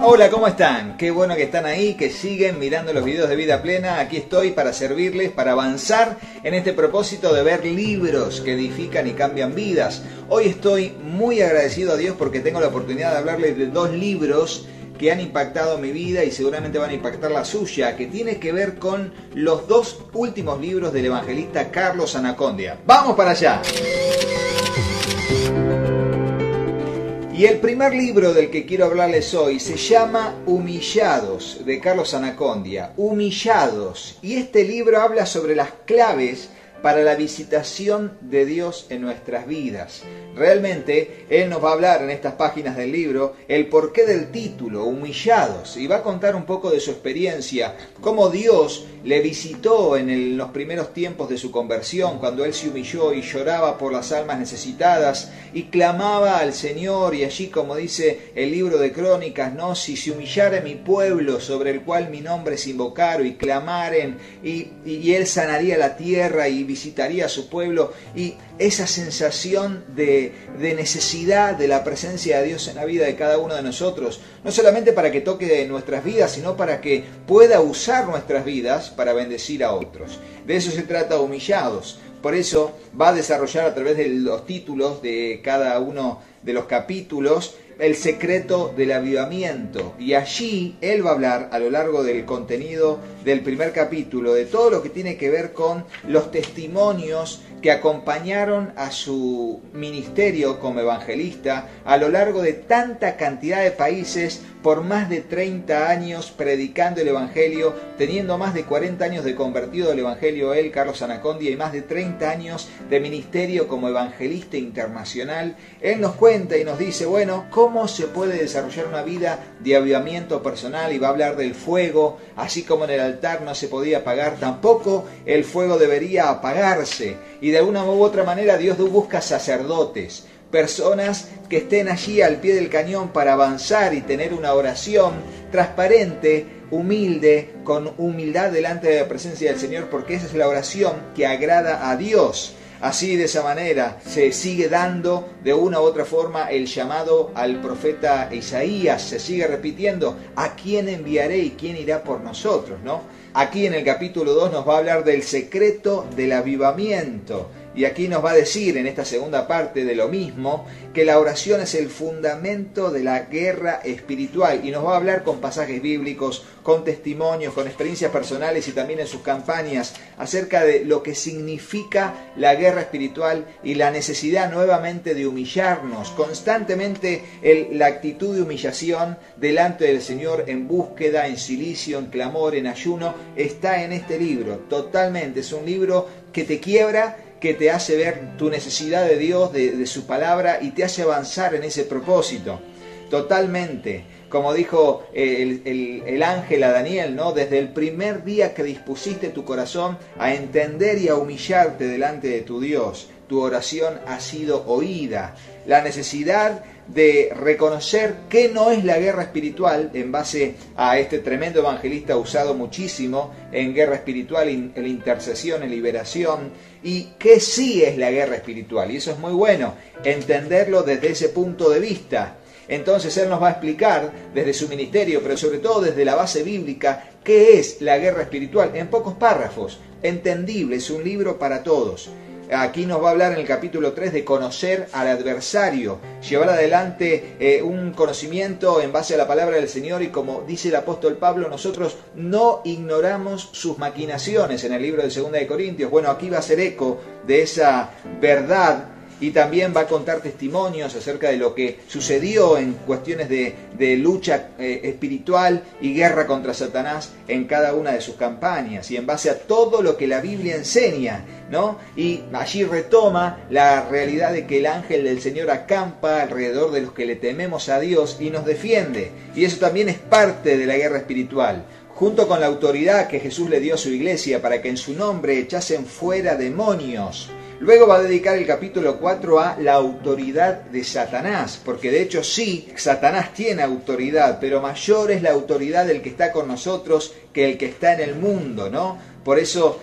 Hola, ¿cómo están? Qué bueno que están ahí, que siguen mirando los videos de Vida Plena. Aquí estoy para servirles, para avanzar en este propósito de ver libros que edifican y cambian vidas. Hoy estoy muy agradecido a Dios porque tengo la oportunidad de hablarles de dos libros que han impactado mi vida y seguramente van a impactar la suya, que tiene que ver con los dos últimos libros del evangelista Carlos Anacondia. ¡Vamos para allá! Y el primer libro del que quiero hablarles hoy se llama Humillados, de Carlos Anacondia. Humillados. Y este libro habla sobre las claves para la visitación de Dios en nuestras vidas. Realmente, él nos va a hablar en estas páginas del libro el porqué del título, Humillados, y va a contar un poco de su experiencia, cómo Dios le visitó en los primeros tiempos de su conversión, cuando él se humilló y lloraba por las almas necesitadas y clamaba al Señor, y allí, como dice el libro de Crónicas, ¿no? Si se humillare mi pueblo sobre el cual mi nombre es invocado y clamaren, y él sanaría la tierra y visitaría a su pueblo, y esa sensación de necesidad de la presencia de Dios en la vida de cada uno de nosotros, no solamente para que toque nuestras vidas, sino para que pueda usar nuestras vidas para bendecir a otros. De eso se trata Humillados. Por eso va a desarrollar a través de los títulos de cada uno de los capítulos el secreto del avivamiento, y allí él va a hablar a lo largo del contenido del primer capítulo de todo lo que tiene que ver con los testimonios que acompañaron a su ministerio como evangelista a lo largo de tanta cantidad de países por más de 30 años predicando el evangelio, teniendo más de 40 años de convertido al evangelio él, Carlos Anacondia, y más de 30 años de ministerio como evangelista internacional. Él nos cuenta y nos dice, bueno, cómo se puede desarrollar una vida de avivamiento personal, y va a hablar del fuego, así como en el altar no se podía apagar, tampoco el fuego debería apagarse, y de alguna u otra manera Dios busca sacerdotes, personas que estén allí al pie del cañón para avanzar y tener una oración transparente, humilde, con humildad delante de la presencia del Señor, porque esa es la oración que agrada a Dios. Así, de esa manera, se sigue dando de una u otra forma el llamado al profeta Isaías. Se sigue repitiendo, ¿a quién enviaré y quién irá por nosotros? ¿No? Aquí en el capítulo 2 nos va a hablar del secreto del avivamiento. Y aquí nos va a decir, en esta segunda parte de lo mismo, que la oración es el fundamento de la guerra espiritual. Y nos va a hablar con pasajes bíblicos, con testimonios, con experiencias personales y también en sus campañas, acerca de lo que significa la guerra espiritual y la necesidad nuevamente de humillarnos. Constantemente la actitud de humillación delante del Señor, en búsqueda, en silicio, en clamor, en ayuno, está en este libro. Totalmente, es un libro que te quiebra, que te hace ver tu necesidad de Dios, de su palabra, y te hace avanzar en ese propósito. Totalmente. Como dijo el ángel a Daniel, ¿no? Desde el primer día que dispusiste tu corazón a entender y a humillarte delante de tu Dios, tu oración ha sido oída. La necesidad de reconocer qué no es la guerra espiritual, en base a este tremendo evangelista usado muchísimo en guerra espiritual, en intercesión, en liberación, y qué sí es la guerra espiritual. Y eso es muy bueno, entenderlo desde ese punto de vista. Entonces él nos va a explicar desde su ministerio, pero sobre todo desde la base bíblica, qué es la guerra espiritual, en pocos párrafos, entendible. Es un libro para todos. Aquí nos va a hablar en el capítulo 3 de conocer al adversario, llevar adelante un conocimiento en base a la palabra del Señor, y como dice el apóstol Pablo, nosotros no ignoramos sus maquinaciones en el libro de 2 de Corintios. Bueno, aquí va a hacer eco de esa verdad, y también va a contar testimonios acerca de lo que sucedió en cuestiones de lucha espiritual y guerra contra Satanás en cada una de sus campañas, y en base a todo lo que la Biblia enseña, ¿no? Y allí retoma la realidad de que el ángel del Señor acampa alrededor de los que le tememos a Dios y nos defiende, y eso también es parte de la guerra espiritual, junto con la autoridad que Jesús le dio a su iglesia para que en su nombre echasen fuera demonios. Luego va a dedicar el capítulo 4 a la autoridad de Satanás, porque de hecho sí, Satanás tiene autoridad, pero mayor es la autoridad del que está con nosotros que el que está en el mundo, ¿no? Por eso,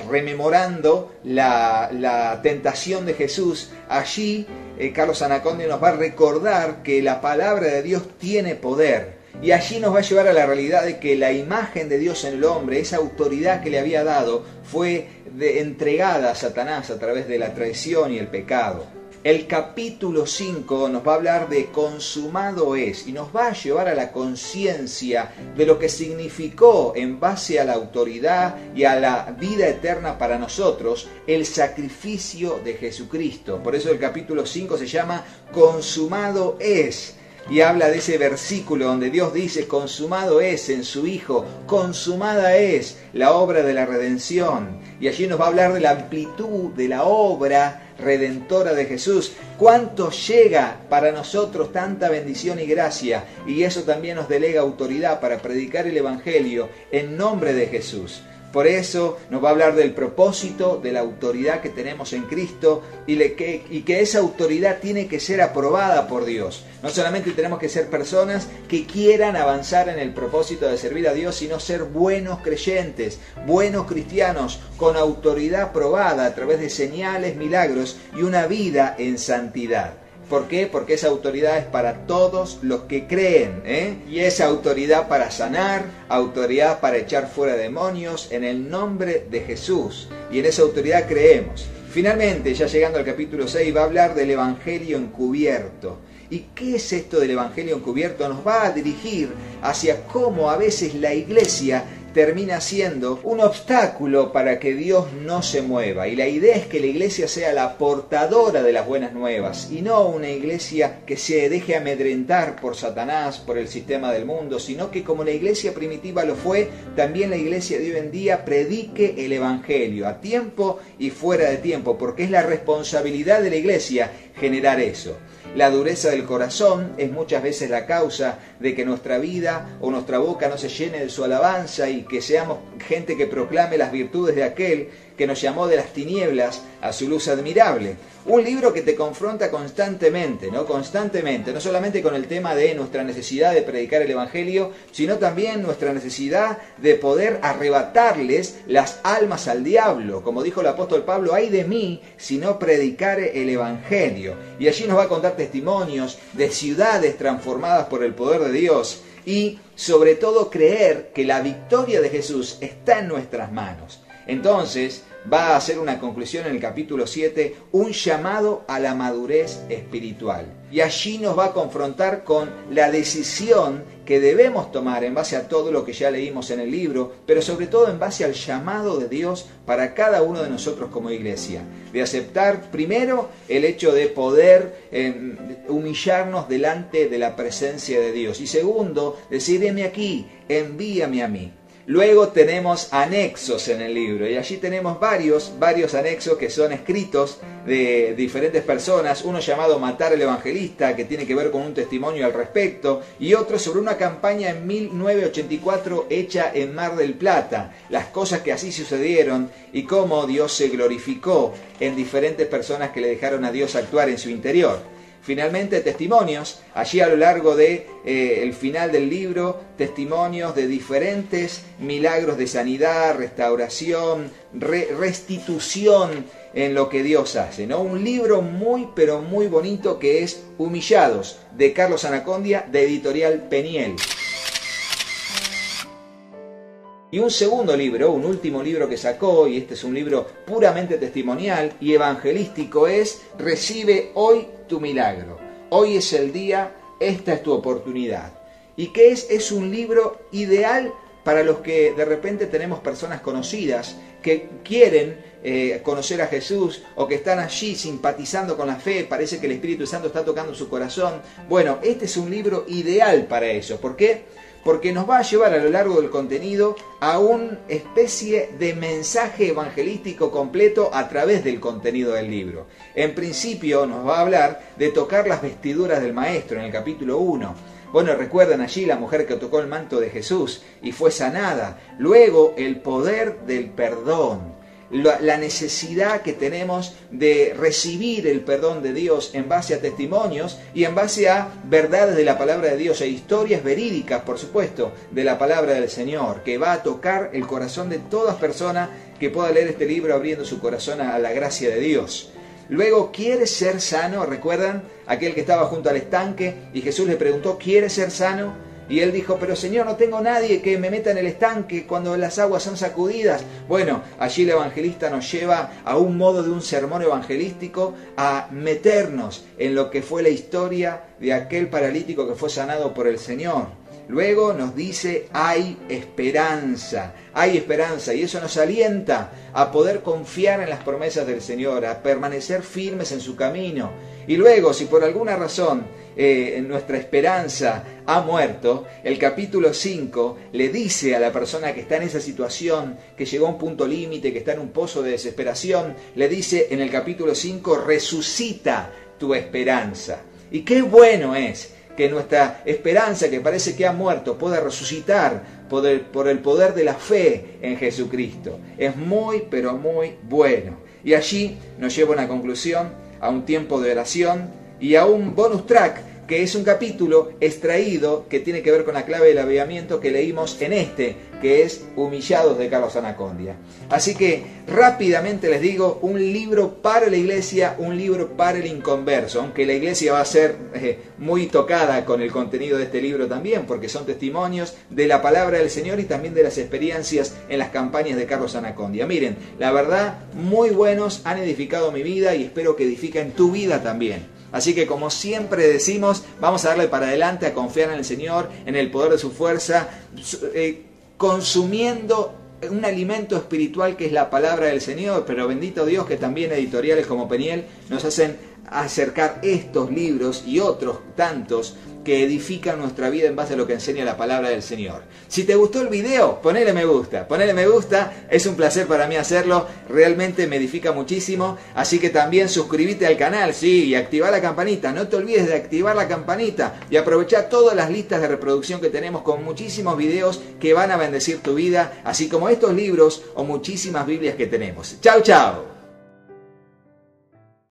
rememorando la tentación de Jesús, allí Carlos Anacondia nos va a recordar que la palabra de Dios tiene poder. Y allí nos va a llevar a la realidad de que la imagen de Dios en el hombre, esa autoridad que le había dado, fue entregada a Satanás a través de la traición y el pecado. El capítulo 5 nos va a hablar de consumado es y nos va a llevar a la conciencia de lo que significó en base a la autoridad y a la vida eterna para nosotros el sacrificio de Jesucristo. Por eso el capítulo 5 se llama consumado es. Y habla de ese versículo donde Dios dice, consumado es en su Hijo, consumada es la obra de la redención. Y allí nos va a hablar de la amplitud de la obra redentora de Jesús. Cuánto llega para nosotros tanta bendición y gracia. Y eso también nos delega autoridad para predicar el Evangelio en nombre de Jesús. Por eso nos va a hablar del propósito, de la autoridad que tenemos en Cristo y que esa autoridad tiene que ser aprobada por Dios. No solamente tenemos que ser personas que quieran avanzar en el propósito de servir a Dios, sino ser buenos creyentes, buenos cristianos, con autoridad aprobada a través de señales, milagros y una vida en santidad. ¿Por qué? Porque esa autoridad es para todos los que creen, y esa autoridad para sanar, autoridad para echar fuera demonios en el nombre de Jesús. Y en esa autoridad creemos. Finalmente, ya llegando al capítulo 6, va a hablar del Evangelio encubierto. ¿Y qué es esto del Evangelio encubierto? Nos va a dirigir hacia cómo a veces la iglesia termina siendo un obstáculo para que Dios no se mueva. Y la idea es que la iglesia sea la portadora de las buenas nuevas y no una iglesia que se deje amedrentar por Satanás, por el sistema del mundo, sino que como la iglesia primitiva lo fue, también la iglesia de hoy en día predique el Evangelio a tiempo y fuera de tiempo, porque es la responsabilidad de la iglesia generar eso. La dureza del corazón es muchas veces la causa de que nuestra vida o nuestra boca no se llene de su alabanza y que seamos gente que proclame las virtudes de aquel que nos llamó de las tinieblas a su luz admirable. Un libro que te confronta constantemente, no solamente con el tema de nuestra necesidad de predicar el Evangelio, sino también nuestra necesidad de poder arrebatarles las almas al diablo. Como dijo el apóstol Pablo, ay de mí si no predicare el Evangelio. Y allí nos va a contar testimonios de ciudades transformadas por el poder de Dios y sobre todo creer que la victoria de Jesús está en nuestras manos. Entonces va a hacer una conclusión en el capítulo 7, un llamado a la madurez espiritual. Y allí nos va a confrontar con la decisión que debemos tomar en base a todo lo que ya leímos en el libro, pero sobre todo en base al llamado de Dios para cada uno de nosotros como iglesia. De aceptar primero el hecho de poder humillarnos delante de la presencia de Dios. Y segundo, decir, heme aquí, envíame a mí. Luego tenemos anexos en el libro y allí tenemos varios anexos que son escritos de diferentes personas, uno llamado Matar al Evangelista, que tiene que ver con un testimonio al respecto, y otro sobre una campaña en 1984 hecha en Mar del Plata, las cosas que así sucedieron y cómo Dios se glorificó en diferentes personas que le dejaron a Dios actuar en su interior. Finalmente, testimonios, allí a lo largo de el final del libro, testimonios de diferentes milagros de sanidad, restauración, restitución en lo que Dios hace, ¿no? Un libro muy, pero muy bonito que es Humillados, de Carlos Anacondia, de Editorial Peniel. Y un segundo libro, un último libro que sacó, y este es un libro puramente testimonial y evangelístico, es Recibe hoy tu milagro. Hoy es el día, esta es tu oportunidad. ¿Y qué es? Es un libro ideal para los que de repente tenemos personas conocidas que quieren conocer a Jesús o que están allí simpatizando con la fe, parece que el Espíritu Santo está tocando su corazón. Bueno, este es un libro ideal para eso. ¿Por qué? Porque nos va a llevar a lo largo del contenido a una especie de mensaje evangelístico completo a través del contenido del libro. En principio nos va a hablar de tocar las vestiduras del Maestro en el capítulo 1. Bueno, recuerdan allí la mujer que tocó el manto de Jesús y fue sanada. Luego el poder del perdón. La necesidad que tenemos de recibir el perdón de Dios en base a testimonios y en base a verdades de la palabra de Dios e historias verídicas, por supuesto, de la palabra del Señor, que va a tocar el corazón de toda persona que pueda leer este libro abriendo su corazón a la gracia de Dios. Luego, ¿quieres ser sano? ¿Recuerdan? Aquel que estaba junto al estanque y Jesús le preguntó, ¿quieres ser sano? Y él dijo, pero Señor, no tengo nadie que me meta en el estanque cuando las aguas son sacudidas. Bueno, allí el evangelista nos lleva a un modo de un sermón evangelístico a meternos en lo que fue la historia de aquel paralítico que fue sanado por el Señor. Luego nos dice, hay esperanza, y eso nos alienta a poder confiar en las promesas del Señor, a permanecer firmes en su camino. Y luego, si por alguna razón nuestra esperanza ha muerto, el capítulo 5 le dice a la persona que está en esa situación, que llegó a un punto límite, que está en un pozo de desesperación, le dice en el capítulo 5, resucita tu esperanza. Y qué bueno es que nuestra esperanza, que parece que ha muerto, pueda resucitar por el poder de la fe en Jesucristo. Es muy, pero muy bueno. Y allí nos lleva a una conclusión, a un tiempo de oración y a un bonus track, que es un capítulo extraído que tiene que ver con la clave del avivamiento que leímos en que es Humillados de Carlos Anacondia. Así que rápidamente les digo, un libro para la iglesia, un libro para el inconverso, aunque la iglesia va a ser muy tocada con el contenido de este libro también, porque son testimonios de la palabra del Señor y también de las experiencias en las campañas de Carlos Anacondia. Miren, la verdad, muy buenos, han edificado mi vida y espero que edifiquen tu vida también. Así que, como siempre decimos, vamos a darle para adelante, a confiar en el Señor, en el poder de su fuerza, consumiendo un alimento espiritual que es la palabra del Señor, pero bendito Dios que también editoriales como Peniel nos hacen acercar estos libros y otros tantos que edifican nuestra vida en base a lo que enseña la palabra del Señor. Si te gustó el video, ponele me gusta, es un placer para mí hacerlo, realmente me edifica muchísimo, así que también suscríbete al canal, sí, y activa la campanita, no te olvides de activar la campanita y aprovechar todas las listas de reproducción que tenemos con muchísimos videos que van a bendecir tu vida, así como estos libros o muchísimas Biblias que tenemos. Chau, chau.